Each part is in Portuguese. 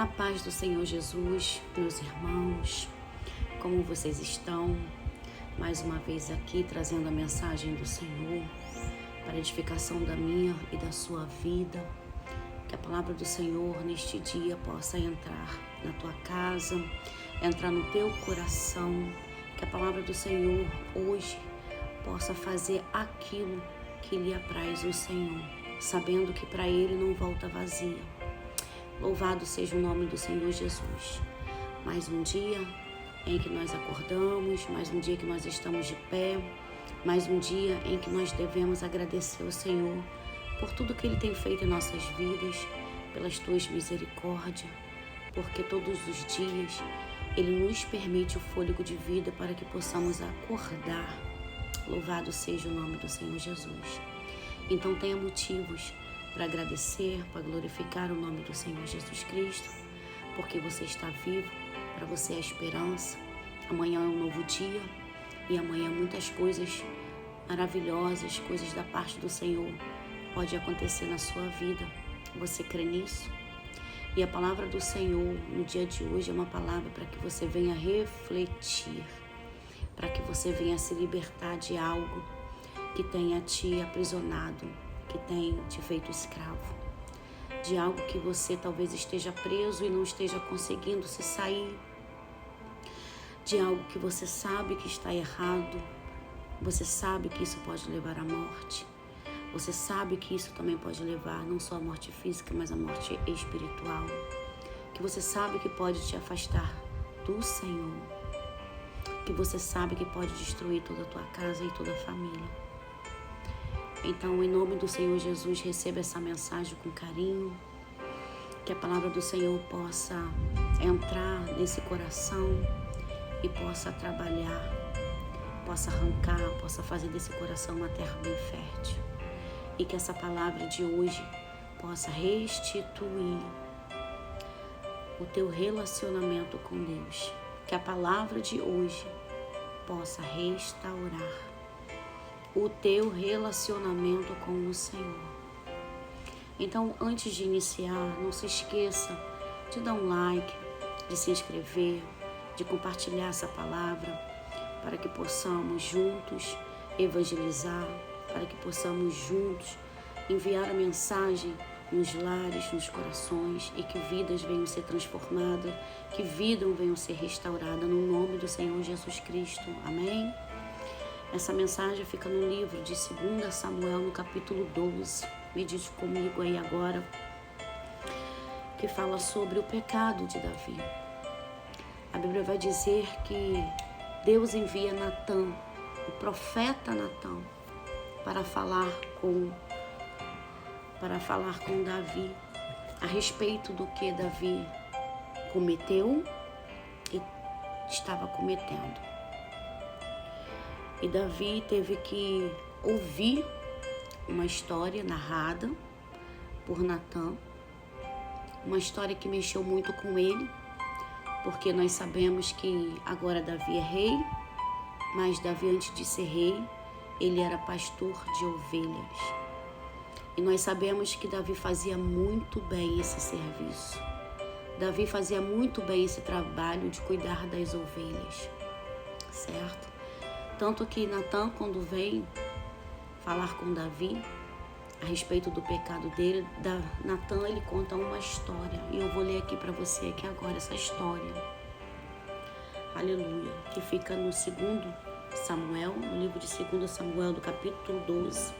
A paz do Senhor Jesus, meus irmãos, como vocês estão? Mais uma vez aqui trazendo a mensagem do Senhor para a edificação da minha e da sua vida. Que a palavra do Senhor neste dia possa entrar na tua casa, entrar no teu coração. Que a palavra do Senhor hoje possa fazer aquilo que lhe apraz o Senhor, sabendo que para Ele não volta vazia. Louvado seja o nome do Senhor Jesus. Mais um dia em que nós acordamos, mais um dia que nós estamos de pé, mais um dia em que nós devemos agradecer ao Senhor por tudo que Ele tem feito em nossas vidas, pelas tuas misericórdias, porque todos os dias Ele nos permite o fôlego de vida para que possamos acordar. Louvado seja o nome do Senhor Jesus. Então tenha motivos para agradecer, para glorificar o nome do Senhor Jesus Cristo, porque você está vivo, para você é a esperança. Amanhã é um novo dia e amanhã muitas coisas maravilhosas, coisas da parte do Senhor pode acontecer na sua vida. Você crê nisso? E a palavra do Senhor no dia de hoje é uma palavra para que você venha refletir, para que você venha se libertar de algo que tenha te aprisionado, que tem te feito escravo, de algo que você talvez esteja preso e não esteja conseguindo se sair, de algo que você sabe que está errado, você sabe que isso pode levar à morte, você sabe que isso também pode levar não só à morte física, mas à morte espiritual, que você sabe que pode te afastar do Senhor, que você sabe que pode destruir toda a tua casa e toda a família. Então, em nome do Senhor Jesus, receba essa mensagem com carinho, que a palavra do Senhor possa entrar nesse coração e possa trabalhar, possa arrancar, possa fazer desse coração uma terra bem fértil. E que essa palavra de hoje possa restituir o teu relacionamento com Deus. Que a palavra de hoje possa restaurar o teu relacionamento com o Senhor. Então, antes de iniciar, não se esqueça de dar um like, de se inscrever, de compartilhar essa palavra, para que possamos juntos evangelizar, para que possamos juntos enviar a mensagem nos lares, nos corações, e que vidas venham ser transformadas, que vidas venham ser restauradas no nome do Senhor Jesus Cristo. Amém? Essa mensagem fica no livro de 2 Samuel, no capítulo 12. Medite comigo aí agora, que fala sobre o pecado de Davi. A Bíblia vai dizer que Deus envia Natã, o profeta Natã, para falar com Davi a respeito do que Davi cometeu e estava cometendo. E Davi teve que ouvir uma história narrada por Natã, uma história que mexeu muito com ele, porque nós sabemos que agora Davi é rei, mas Davi, antes de ser rei, ele era pastor de ovelhas. E nós sabemos que Davi fazia muito bem esse serviço. Davi fazia muito bem esse trabalho de cuidar das ovelhas, certo? Tanto que Natã, quando vem falar com Davi a respeito do pecado dele, Natã, ele conta uma história. E eu vou ler aqui para você aqui agora essa história. Aleluia. Que fica no 2 Samuel, no livro de 2 Samuel, do capítulo 12.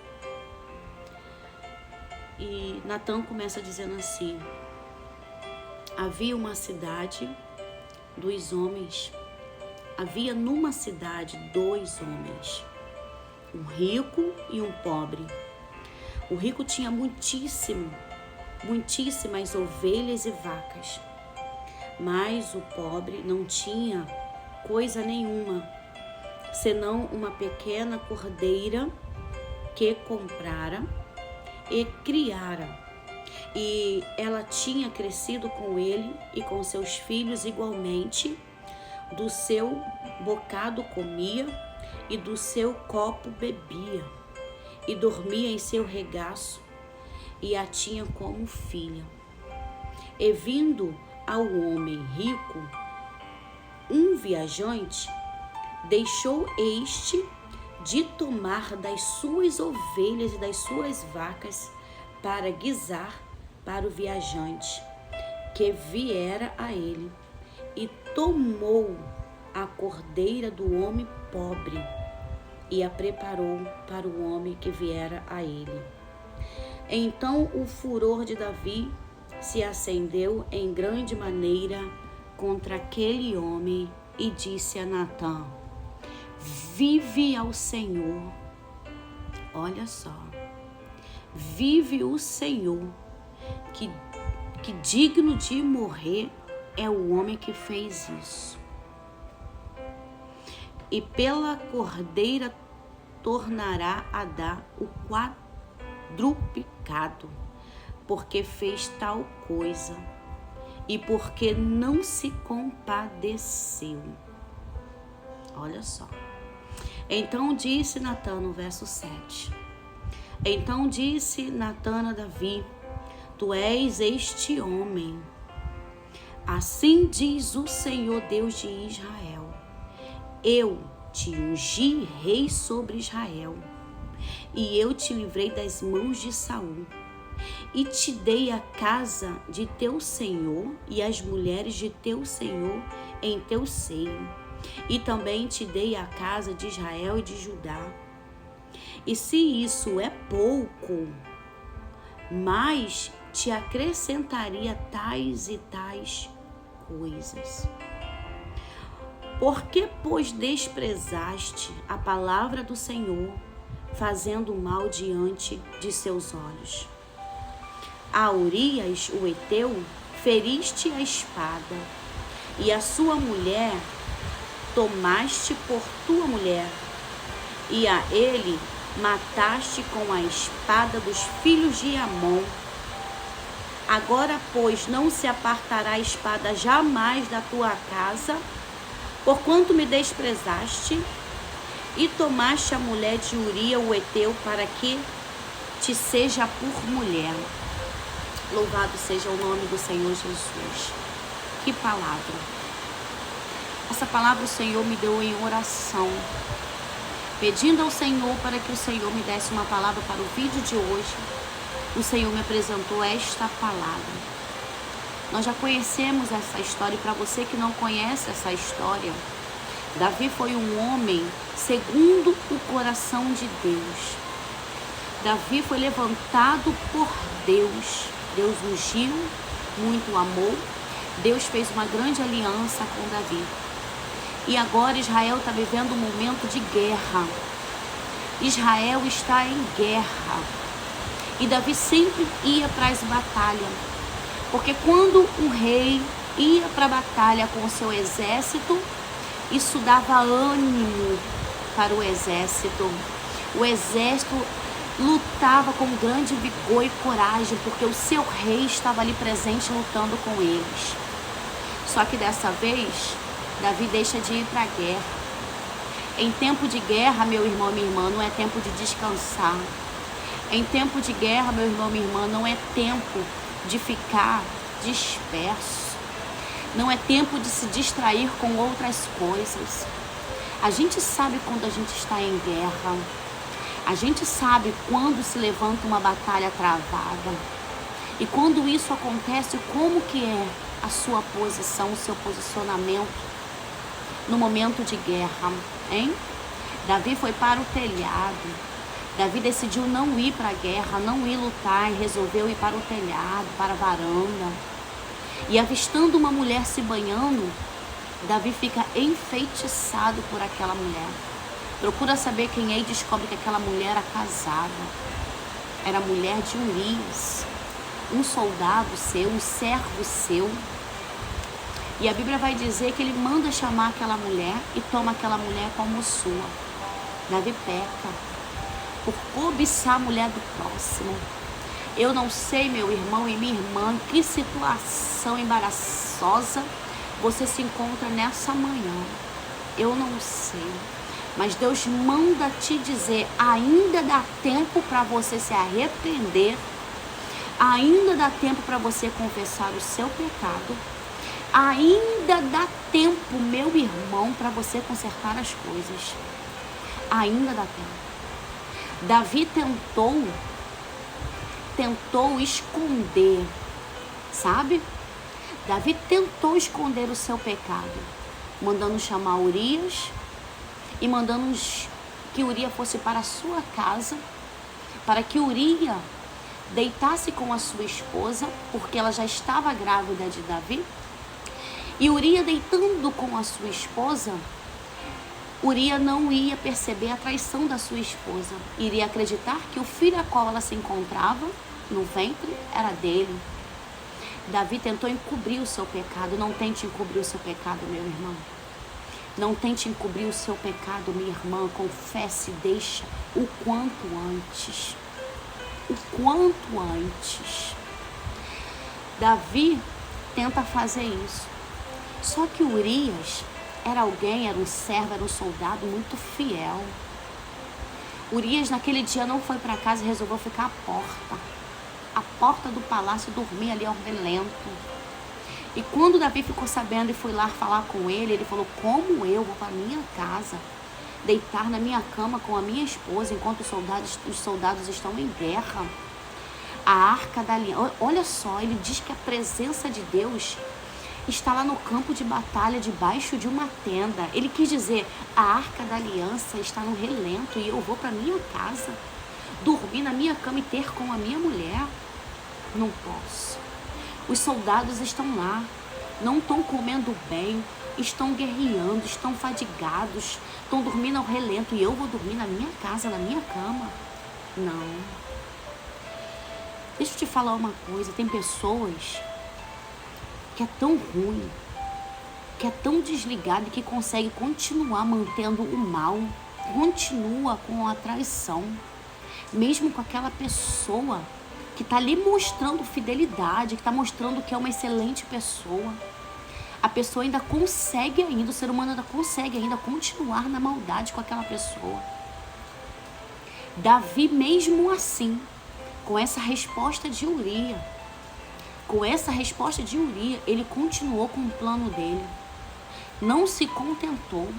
E Natã começa dizendo assim: havia numa cidade 2 homens, um rico e um pobre. O rico tinha muitíssimas ovelhas e vacas, mas o pobre não tinha coisa nenhuma, senão uma pequena cordeira que comprara e criara. E ela tinha crescido com ele e com seus filhos igualmente, do seu bocado comia e do seu copo bebia, e dormia em seu regaço, e a tinha como filha. E vindo ao homem rico um viajante, deixou este de tomar das suas ovelhas e das suas vacas para guisar para o viajante que viera a ele, e tomou a cordeira do homem pobre e a preparou para o homem que viera a ele. Então o furor de Davi se acendeu em grande maneira contra aquele homem e disse a Natã: vive ao Senhor. Olha só, vive o Senhor, que digno de morrer é o homem que fez isso. E pela cordeira tornará a dar o quadruplicado, porque fez tal coisa e porque não se compadeceu. Olha só. Então disse Natã, no verso 7. Então disse Natã a Davi: tu és este homem. Assim diz o Senhor Deus de Israel: eu te ungi rei sobre Israel, e eu te livrei das mãos de Saul, e te dei a casa de teu senhor e as mulheres de teu senhor em teu seio, e também te dei a casa de Israel e de Judá. E se isso é pouco, mais te acrescentaria tais e tais coisas. Por que, pois, desprezaste a palavra do Senhor, fazendo mal diante de seus olhos? A Urias, o heteu, feriste a espada, e a sua mulher tomaste por tua mulher, e a ele mataste com a espada dos filhos de Amon. Agora, pois, não se apartará a espada jamais da tua casa, porquanto me desprezaste e tomaste a mulher de Uria, o heteu, para que te seja por mulher. Louvado seja o nome do Senhor Jesus. Que palavra! Essa palavra o Senhor me deu em oração, pedindo ao Senhor para que o Senhor me desse uma palavra para o vídeo de hoje. O Senhor me apresentou esta palavra. Nós já conhecemos essa história, e para você que não conhece essa história, Davi foi um homem segundo o coração de Deus. Davi foi levantado por Deus. Deus ungiu, muito amou. Deus fez uma grande aliança com Davi. E agora Israel está vivendo um momento de guerra. Israel está em guerra. E Davi sempre ia para as batalhas. Porque quando um rei ia para a batalha com o seu exército, isso dava ânimo para o exército. O exército lutava com grande vigor e coragem, porque o seu rei estava ali presente lutando com eles. Só que dessa vez, Davi deixa de ir para a guerra. Em tempo de guerra, meu irmão e minha irmã, não é tempo de descansar. Em tempo de guerra, meu irmão e minha irmã, não é tempo de ficar disperso. Não é tempo de se distrair com outras coisas. A gente sabe quando a gente está em guerra. A gente sabe quando se levanta uma batalha travada. E quando isso acontece, como que é a sua posição, o seu posicionamento no momento de guerra, hein? Davi foi para o telhado. Davi decidiu não ir para a guerra, não ir lutar, e resolveu ir para o telhado, para a varanda. E avistando uma mulher se banhando, Davi fica enfeitiçado por aquela mulher. Procura saber quem é e descobre que aquela mulher era casada. Era mulher de Urias, um soldado seu, um servo seu. E a Bíblia vai dizer que ele manda chamar aquela mulher e toma aquela mulher como sua. Davi peca por cobiçar a mulher do próximo. Eu não sei, meu irmão e minha irmã, que situação embaraçosa você se encontra nessa manhã. Eu não sei. Mas Deus manda te dizer, ainda dá tempo para você se arrepender. Ainda dá tempo para você confessar o seu pecado. Ainda dá tempo, meu irmão, para você consertar as coisas. Ainda dá tempo. Davi tentou esconder, sabe? Davi tentou esconder o seu pecado, mandando chamar Urias e mandando que Urias fosse para a sua casa, para que Urias deitasse com a sua esposa, porque ela já estava grávida de Davi. E Urias deitando com a sua esposa, Urias não ia perceber a traição da sua esposa. Iria acreditar que o filho a qual ela se encontrava no ventre era dele. Davi tentou encobrir o seu pecado. Não tente encobrir o seu pecado, meu irmão. Não tente encobrir o seu pecado, minha irmã. Confesse e deixa o quanto antes. O quanto antes. Davi tenta fazer isso. Só que Urias era um servo, era um soldado muito fiel. Urias naquele dia não foi para casa e resolveu ficar à porta do palácio, dormir ali ao relento. E quando Davi ficou sabendo e foi lá falar com ele falou: como eu vou para minha casa, deitar na minha cama com a minha esposa enquanto os soldados estão em guerra? A arca da aliança, olha só, ele diz que a presença de Deus está lá no campo de batalha, debaixo de uma tenda. Ele quis dizer, a arca da aliança está no relento e eu vou para minha casa, dormir na minha cama e ter com a minha mulher? Não posso. Os soldados estão lá, não estão comendo bem, estão guerreando, estão fadigados, estão dormindo ao relento e eu vou dormir na minha casa, na minha cama? Não. Deixa eu te falar uma coisa, tem pessoas que é tão ruim, que é tão desligado, que consegue continuar mantendo o mal, continua com a traição, mesmo com aquela pessoa que está ali mostrando fidelidade, que está mostrando que é uma excelente pessoa. A pessoa ainda consegue ainda, o ser humano ainda consegue ainda continuar na maldade com aquela pessoa. Davi, mesmo assim, com essa resposta de Urias, ele continuou com o plano dele. Não se contentou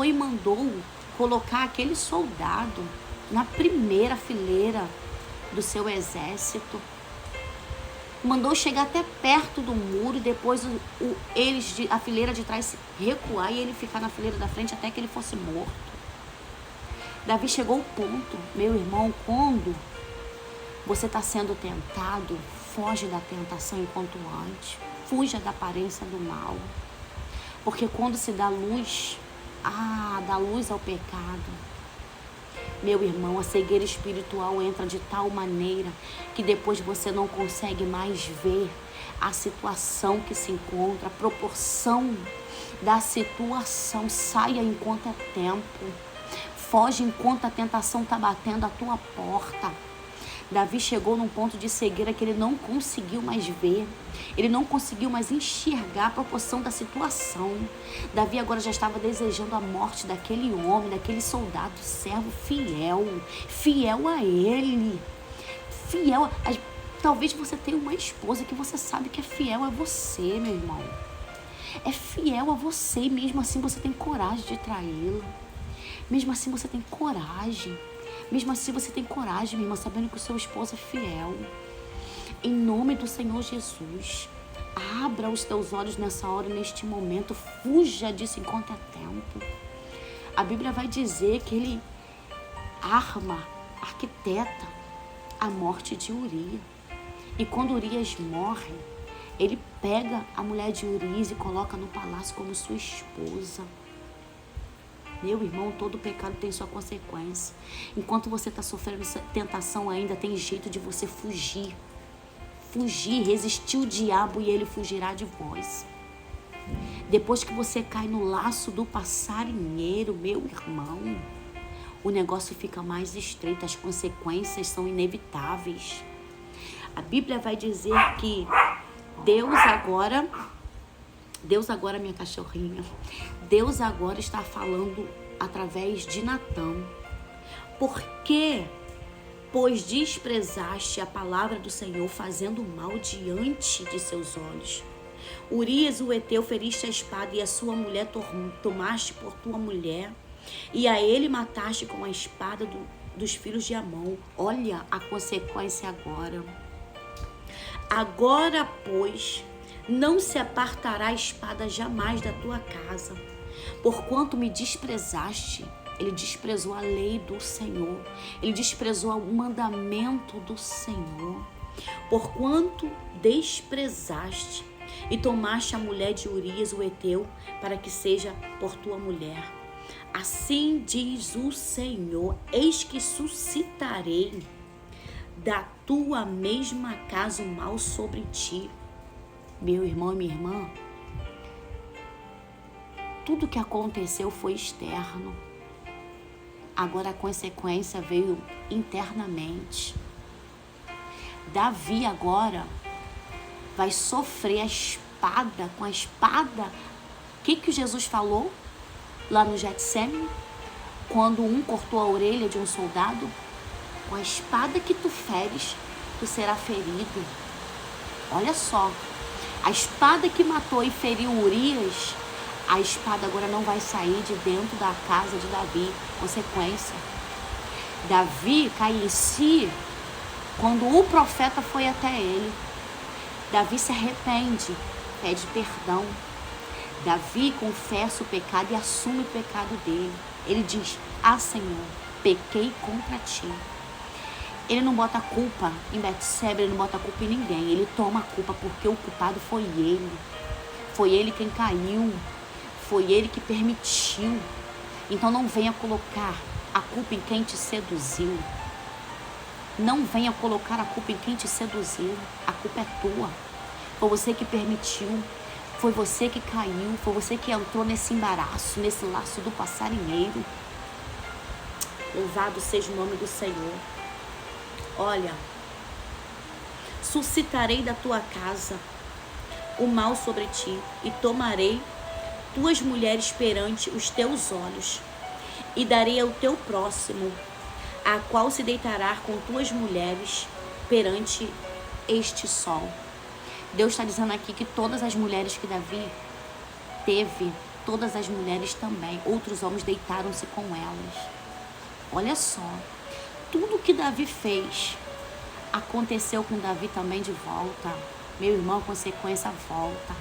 e mandou colocar aquele soldado na primeira fileira do seu exército. Mandou chegar até perto do muro e depois a fileira de trás recuar e ele ficar na fileira da frente até que ele fosse morto. Davi chegou ao ponto, meu irmão, quando você está sendo tentado, foge da tentação enquanto antes. Fuja da aparência do mal. Porque quando se dá luz ao pecado, meu irmão, a cegueira espiritual entra de tal maneira que depois você não consegue mais ver a situação que se encontra, a proporção da situação. Saia enquanto é tempo. Foge enquanto a tentação está batendo a tua porta. Davi chegou num ponto de cegueira que ele não conseguiu mais ver. Ele não conseguiu mais enxergar a proporção da situação. Davi agora já estava desejando a morte daquele homem, daquele soldado, servo fiel a ele. Talvez você tenha uma esposa que você sabe que é fiel a você, meu irmão. É fiel a você e mesmo assim você tem coragem de traí-la. Mesmo assim você tem coragem. Mesmo assim você tem coragem, minha irmã, sabendo que o seu esposo é fiel. Em nome do Senhor Jesus, abra os teus olhos nessa hora, neste momento. Fuja disso enquanto é tempo. A Bíblia vai dizer que ele arquiteta a morte de Urias. E quando Urias morre, ele pega a mulher de Urias e coloca no palácio como sua esposa. Meu irmão, todo pecado tem sua consequência. Enquanto você está sofrendo essa tentação ainda, tem jeito de você fugir. Resistir o diabo e ele fugirá de vós. Depois que você cai no laço do passarinheiro, meu irmão, o negócio fica mais estreito, as consequências são inevitáveis. A Bíblia vai dizer que Deus agora, minha cachorrinha, Deus agora está falando através de Natã. Porque pois desprezaste a palavra do Senhor, fazendo mal diante de seus olhos. Urias, o heteu, feriste a espada, e a sua mulher tomaste por tua mulher, e a ele mataste com a espada dos filhos de Amon. Olha a consequência agora. Agora, pois, não se apartará a espada jamais da tua casa, porquanto me desprezaste. Ele desprezou a lei do Senhor, ele desprezou o mandamento do Senhor. Porquanto desprezaste e tomaste a mulher de Urias, o heteu, para que seja por tua mulher. Assim diz o Senhor: eis que suscitarei da tua mesma casa o mal sobre ti. Meu irmão e minha irmã, tudo que aconteceu foi externo. Agora a consequência veio internamente. Davi agora vai sofrer a espada, com a espada. O que Jesus falou lá no Getsêmani? Quando um cortou a orelha de um soldado, com a espada que tu feres, tu será ferido. Olha só, a espada que matou e feriu Urias, a espada agora não vai sair de dentro da casa de Davi. Consequência. Davi cai em si quando o profeta foi até ele. Davi se arrepende, pede perdão. Davi confessa o pecado e assume o pecado dele. Ele diz: ah, Senhor, pequei contra ti. Ele não bota a culpa em Betseba, ele não bota a culpa em ninguém. Ele toma a culpa porque o culpado foi ele. Foi ele quem caiu. Foi ele que permitiu. Então não venha colocar a culpa em quem te seduziu. Não venha colocar a culpa em quem te seduziu. A culpa é tua. Foi você que permitiu. Foi você que caiu. Foi você que entrou nesse embaraço, nesse laço do passarinheiro. Louvado seja o nome do Senhor. Olha, suscitarei da tua casa o mal sobre ti e tomarei tuas mulheres perante os teus olhos e darei ao teu próximo, a qual se deitará com tuas mulheres perante este sol. Deus está dizendo aqui que todas as mulheres que Davi teve, todas as mulheres também, outros homens deitaram-se com elas. Olha só, tudo que Davi fez aconteceu com Davi também de volta. Meu irmão, a consequência volta.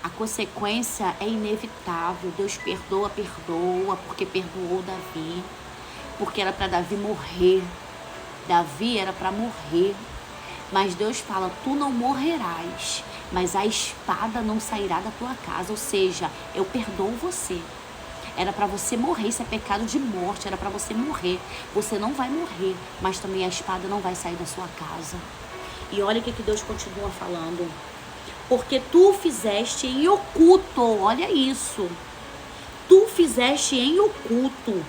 A consequência é inevitável. Deus perdoa, porque perdoou Davi. Porque era para Davi morrer. Davi era para morrer. Mas Deus fala: tu não morrerás, mas a espada não sairá da tua casa. Ou seja, eu perdoo você. Era para você morrer, isso é pecado de morte, era para você morrer. Você não vai morrer, mas também a espada não vai sair da sua casa. E olha o que Deus continua falando. Porque tu fizeste em oculto, olha isso. Tu fizeste em oculto,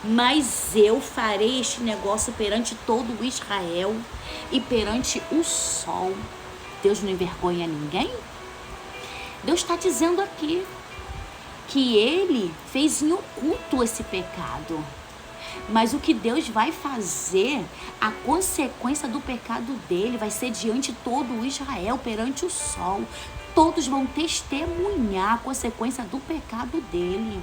mas eu farei este negócio perante todo o Israel e perante o sol. Deus não envergonha ninguém? Deus está dizendo aqui que ele fez em oculto esse pecado. Mas o que Deus vai fazer, a consequência do pecado dele vai ser diante de todo o Israel, perante o sol. Todos vão testemunhar a consequência do pecado dele.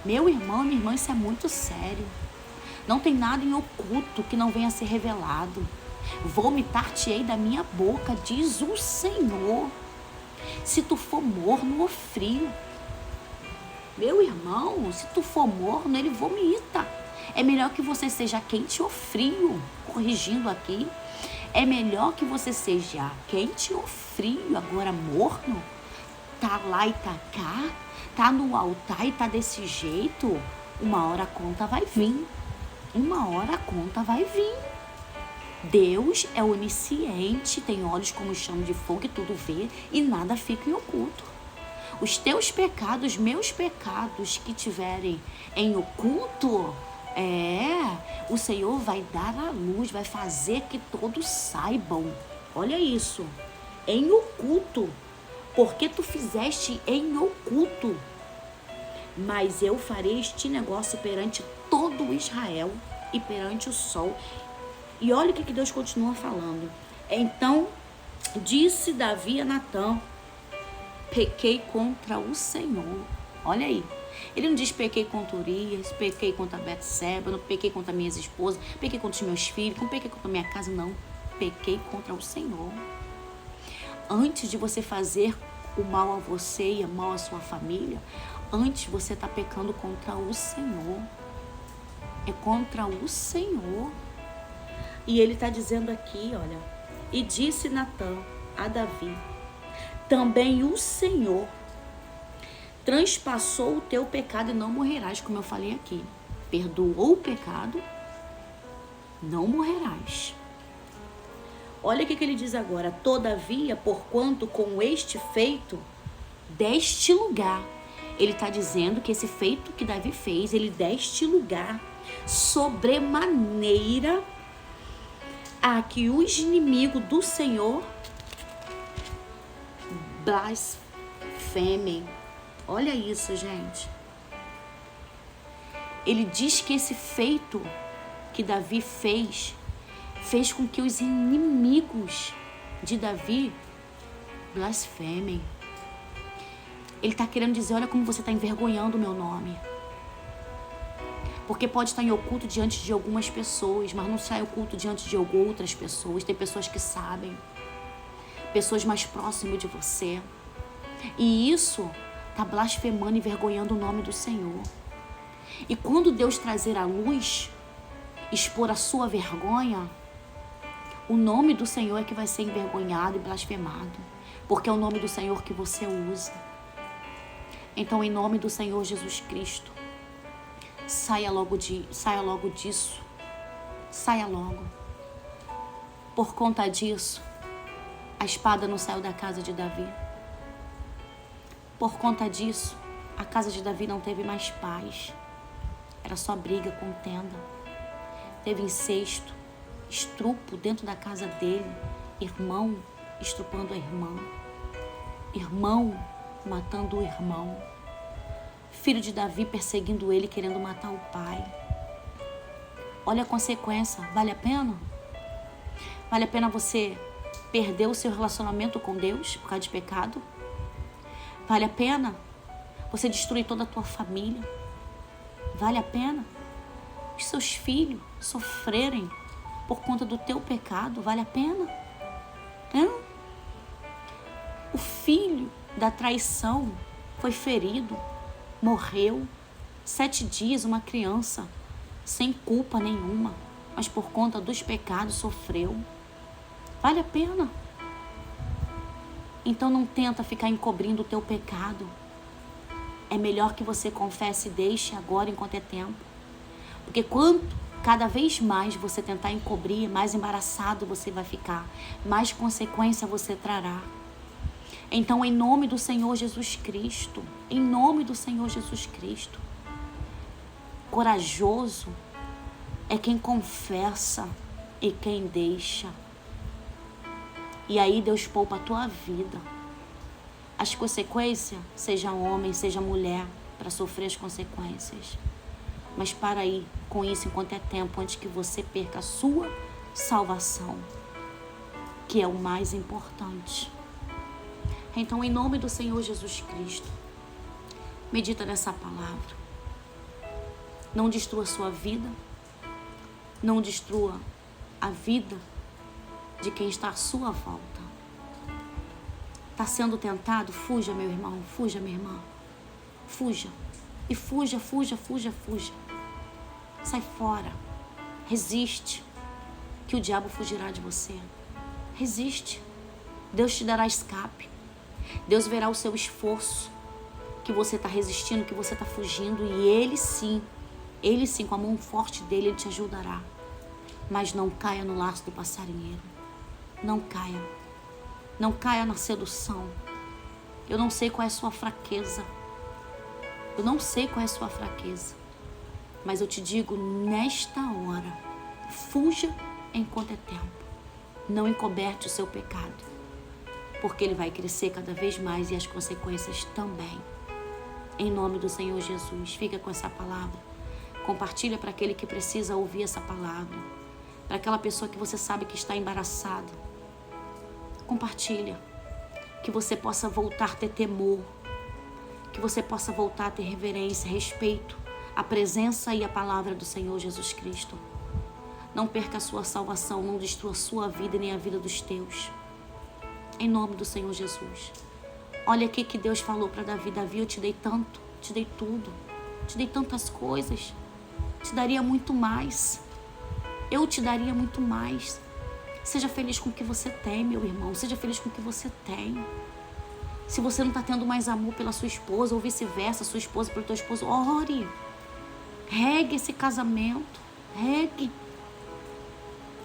Meu irmão, minha irmã, isso é muito sério. Não tem nada em oculto que não venha a ser revelado. Vomitar-te-ei da minha boca, diz o Senhor. Se tu for morno ou frio. Meu irmão, se tu for morno, ele vomita. É melhor que você seja quente ou frio. Corrigindo aqui. É melhor que você seja quente ou frio. Agora, morno, tá lá e tá cá, tá no altar e tá desse jeito. Uma hora a conta vai vir. Uma hora a conta vai vir. Deus é onisciente, tem olhos como chama de fogo e tudo vê e nada fica em oculto. Os teus pecados, meus pecados que tiverem em oculto, o Senhor vai dar à luz, vai fazer que todos saibam. Olha isso, em oculto, porque tu fizeste em oculto. Mas eu farei este negócio perante todo Israel e perante o sol. E olha o que Deus continua falando. Então disse Davi a Natã: pequei contra o Senhor. Olha aí. Ele não diz pequei contra Urias, pequei contra Betseba, não pequei contra minhas esposas, pequei contra os meus filhos, não pequei contra minha casa, não. Pequei contra o Senhor. Antes de você fazer o mal a você e o mal à sua família, antes você está pecando contra o Senhor. É contra o Senhor. E ele está dizendo aqui, olha, e disse Natã a Davi: também o Senhor transpassou o teu pecado e não morrerás, como eu falei aqui. Perdoou o pecado, não morrerás. Olha o que ele diz agora: todavia, porquanto com este feito deste lugar. Ele está dizendo que esse feito que Davi fez, ele deste lugar sobremaneira a que os inimigos do Senhor blasfemem. Olha isso, gente. Ele diz que esse feito que Davi fez com que os inimigos de Davi blasfemem. Ele está querendo dizer: olha como você está envergonhando o meu nome. Porque pode estar em oculto diante de algumas pessoas, mas não sai oculto diante de outras pessoas. Tem pessoas que sabem, pessoas mais próximas de você. E isso está blasfemando e envergonhando o nome do Senhor. E quando Deus trazer à luz, expor a sua vergonha, o nome do Senhor é que vai ser envergonhado e blasfemado, porque é o nome do Senhor que você usa. Então, em nome do Senhor Jesus Cristo, saia logo disso. Saia logo. Por conta disso, a espada não saiu da casa de Davi. Por conta disso, a casa de Davi não teve mais paz. Era só briga, contenda. Teve incesto, estrupo dentro da casa dele. Irmão estrupando a irmã. Irmão matando o irmão. Filho de Davi perseguindo ele, querendo matar o pai. Olha a consequência. Vale a pena? Vale a pena você perder o seu relacionamento com Deus por causa de pecado? Vale a pena você destruir toda a tua família? Vale a pena os seus filhos sofrerem por conta do teu pecado? Vale a pena? O filho da traição foi ferido, morreu. 7 dias, uma criança, sem culpa nenhuma, mas por conta dos pecados sofreu. Vale a pena? Então não tenta ficar encobrindo o teu pecado. É melhor que você confesse e deixe agora enquanto é tempo. Porque cada vez mais você tentar encobrir, mais embaraçado você vai ficar, mais consequência você trará. Então, em nome do Senhor Jesus Cristo, em nome do Senhor Jesus Cristo, corajoso é quem confessa e quem deixa. E aí Deus poupa a tua vida. As consequências, seja homem, seja mulher, para sofrer as consequências. Mas para aí com isso enquanto é tempo, antes que você perca a sua salvação, que é o mais importante. Então, em nome do Senhor Jesus Cristo, medita nessa palavra. Não destrua a sua vida. Não destrua a vida de quem está à sua volta. Está sendo tentado? Fuja, meu irmão. Fuja, minha irmã. Fuja. E fuja, fuja, fuja, fuja. Sai fora. Resiste. Que o diabo fugirá de você. Resiste. Deus te dará escape. Deus verá o seu esforço, que você está resistindo, que você está fugindo, e Ele sim, com a mão forte dele, Ele te ajudará. Mas não caia no laço do passarinheiro. Não caia. Não caia na sedução. Eu não sei qual é a sua fraqueza. Eu não sei qual é a sua fraqueza. Mas eu te digo, nesta hora, fuja enquanto é tempo. Não encoberte o seu pecado. Porque ele vai crescer cada vez mais e as consequências também. Em nome do Senhor Jesus, fica com essa palavra. Compartilha para aquele que precisa ouvir essa palavra. Para aquela pessoa que você sabe que está embaraçada. Compartilha. Que você possa voltar a ter temor. Que você possa voltar a ter reverência, respeito à presença e à palavra do Senhor Jesus Cristo. Não perca a sua salvação, não destrua a sua vida nem a vida dos teus. Em nome do Senhor Jesus. Olha aqui que Deus falou para Davi. Davi, eu te dei tanto, te dei tudo. Te dei tantas coisas. Te daria muito mais. Eu te daria muito mais. Seja feliz com o que você tem, meu irmão. Seja feliz com o que você tem. Se você não está tendo mais amor pela sua esposa, ou vice-versa, sua esposa pelo teu esposo, ore. Regue esse casamento. Regue.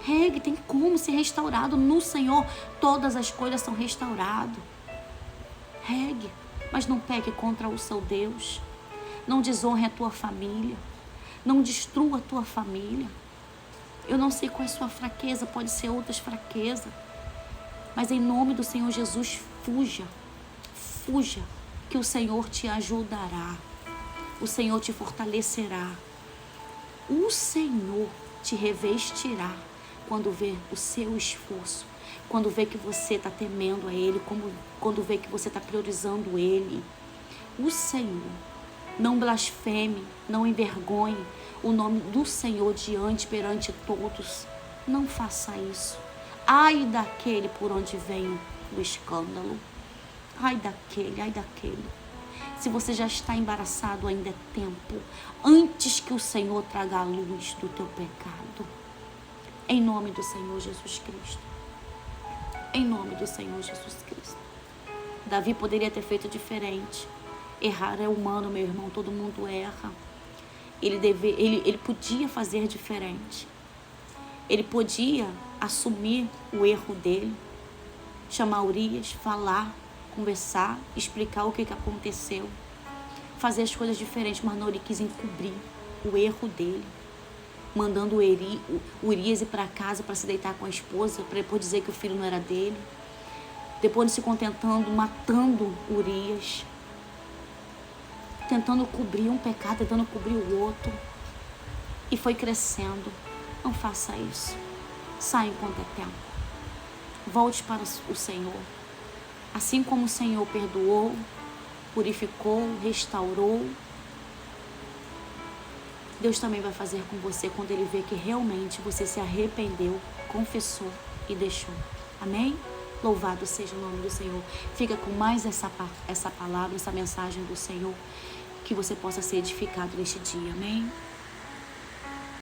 Regue, tem como ser restaurado no Senhor. Todas as coisas são restauradas. Regue, mas não peque contra o seu Deus. Não desonre a tua família. Não destrua a tua família. Eu não sei qual é a sua fraqueza, pode ser outras fraquezas. Mas em nome do Senhor Jesus, fuja. Fuja, que o Senhor te ajudará. O Senhor te fortalecerá. O Senhor te revestirá quando vê o seu esforço. Quando vê que você está temendo a Ele, quando vê que você está priorizando Ele. O Senhor. Não blasfeme, não envergonhe o nome do Senhor perante todos. Não faça isso. Ai daquele por onde vem o escândalo. Ai daquele. Se você já está embaraçado, ainda é tempo. Antes que o Senhor traga a luz do teu pecado. Em nome do Senhor Jesus Cristo. Em nome do Senhor Jesus Cristo. Davi poderia ter feito diferente. Errar é humano, meu irmão, todo mundo erra. Ele podia fazer diferente. Ele podia assumir o erro dele, chamar Urias, falar, conversar, explicar o que aconteceu, fazer as coisas diferentes, mas não, ele quis encobrir o erro dele, mandando Urias ir para casa para se deitar com a esposa, para depois dizer que o filho não era dele, depois de se contentando, matando Urias, tentando cobrir um pecado, tentando cobrir o outro, e foi crescendo. Não faça isso. Saia enquanto é tempo. Volte para o Senhor. Assim como o Senhor perdoou, purificou, restaurou, Deus também vai fazer com você quando Ele vê que realmente você se arrependeu, confessou e deixou. Amém? Louvado seja o nome do Senhor. Fica com mais essa palavra, essa mensagem do Senhor, que você possa ser edificado neste dia. Amém?